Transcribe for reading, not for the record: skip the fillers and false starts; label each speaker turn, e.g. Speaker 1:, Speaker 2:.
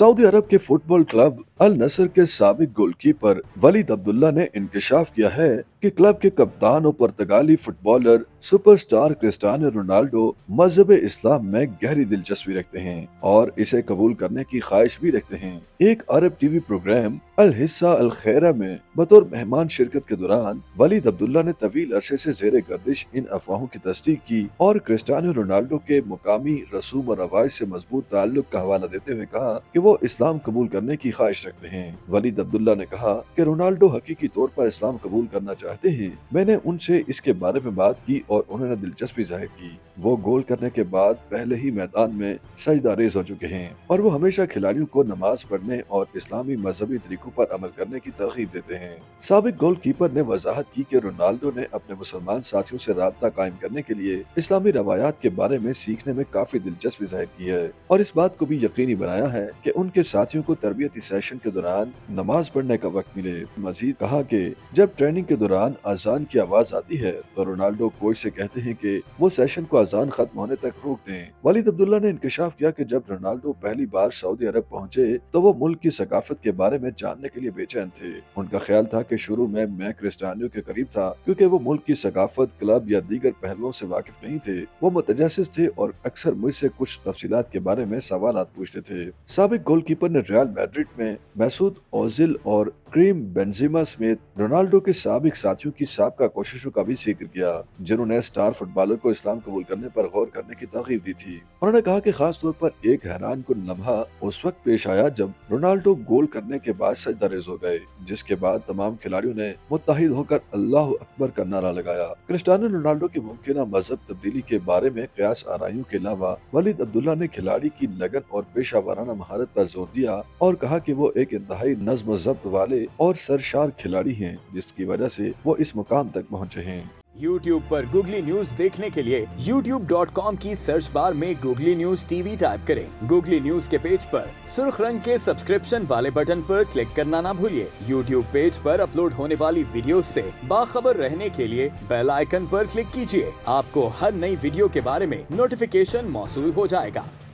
Speaker 1: Saudi अरब के football club अल नसर के साबिक गोलकीपर वलीद अब्दुल्ला ने इंकशाफ किया है कि क्लब के कप्तान और पुर्तगाली फुटबॉलर सुपरस्टार क्रिस्टियानो रोनाल्डो मजहब इस्लाम में गहरी दिलचस्पी रखते हैं और इसे कबूल करने की ख्वाहिश भी रखते हैं। एक अरब टीवी प्रोग्राम अल हिस्सा अल खैरा में बतौर मेहमान शिरकत के दौरान वलीद अब्दुल्ला ने तवील अरसे से जेर गर्दिश इन अफवाहों की तस्दीक की और क्रिस्टियानो रोनाल्डो के मुकामी रसूम और रवायत से मजबूत ताल्लुक का हवाला देते हुए कहा कि वो इस्लाम कबूल करने की ख्वाहिश रखते हैं। वलीद अब्दुल्ला ने कहा कि रोनाल्डो हकीकी तौर पर इस्लाम कबूल करना चाहते हैं। मैंने उनसे इसके बारे में बात की और उन्होंने दिलचस्पी जाहिर की। वो गोल करने के बाद पहले ही मैदान में सजदा रेज हो चुके हैं और वो हमेशा खिलाड़ियों को नमाज पढ़ने और इस्लामी मजहबी तरीकों पर अमल करने की तरगीब देते हैं। साबिक गोलकीपर ने वजाहत की कि रोनाल्डो ने अपने मुसलमान साथियों से राब्ता कायम करने के लिए इस्लामी रवायात के बारे में सीखने में काफी दिलचस्पी जाहिर की है और इस बात को भी यकीनी बनाया है कि उनके साथियों को तरबियती सेशन के दौरान नमाज पढ़ने का वक्त मिले। मजीद कहा कि जब ट्रेनिंग के दौरान अजान की आवाज आती है तो रोनाल्डो कोच से कहते हैं कि वो सेशन को अजान खत्म होने तक रोक दें। वलीद अब्दुल्ला ने इंकशाफ किया कि जब रोनाल्डो पहली बार सऊदी अरब पहुंचे तो वो मुल्क की सकाफत के बारे में जानने के लिए बेचैन थे। उनका ख्याल था कि शुरू में मैं क्रिस्टियानो के करीब था क्योंकि वो मुल्क की सकाफत, क्लब या दीगर पहलुओं से वाकिफ नहीं थे। वो मुतजस्सिस थे और अक्सर मुझसे कुछ तफसीलात के बारे में सवालात पूछते थे। साबिक गोलकीपर ने रियल मैड्रिड में मैसूद ओजिल और क्रीम बेंजेमा समेत रोनाल्डो के साबिक साथियों की साबका कोशिशों का भी जिक्र किया जिन्होंने स्टार फुटबॉलर को इस्लाम कबूल करने पर गौर करने की तरगीब दी थी। उन्होंने कहा कि खास तौर पर एक हैरान कुन लम्हा उस वक्त पेश आया जब रोनाल्डो गोल करने के बाद सजदा रेज़ हो गए, जिसके बाद तमाम खिलाड़ियों ने मुत्तहिद होकर अल्लाह अकबर का नारा लगाया। क्रिस्टियानो रोनाल्डो की मुमकिन मजहब तब्दीली के बारे में कयास आराइयों के अलावा वलीद अब्दुल्ला ने खिलाड़ी की लगन और पेशा वाराना महारत पर जोर दिया और कहा कि वो एक इंतहाई नज्म ज़ब्त वाले और सरशार खिलाड़ी हैं जिसकी वजह से वो इस मुकाम तक पहुंचे हैं।
Speaker 2: YouTube पर गूगली न्यूज देखने के लिए youtube.com की सर्च बार में गूगली न्यूज टीवी टाइप करें। गूगली न्यूज के पेज पर सुर्ख रंग के सब्सक्रिप्शन वाले बटन पर क्लिक करना ना भूलिए। YouTube पेज पर अपलोड होने वाली वीडियो से बाखबर रहने के लिए बेल आइकन पर क्लिक कीजिए। आपको हर नई वीडियो के बारे में नोटिफिकेशन मौसूल हो जाएगा।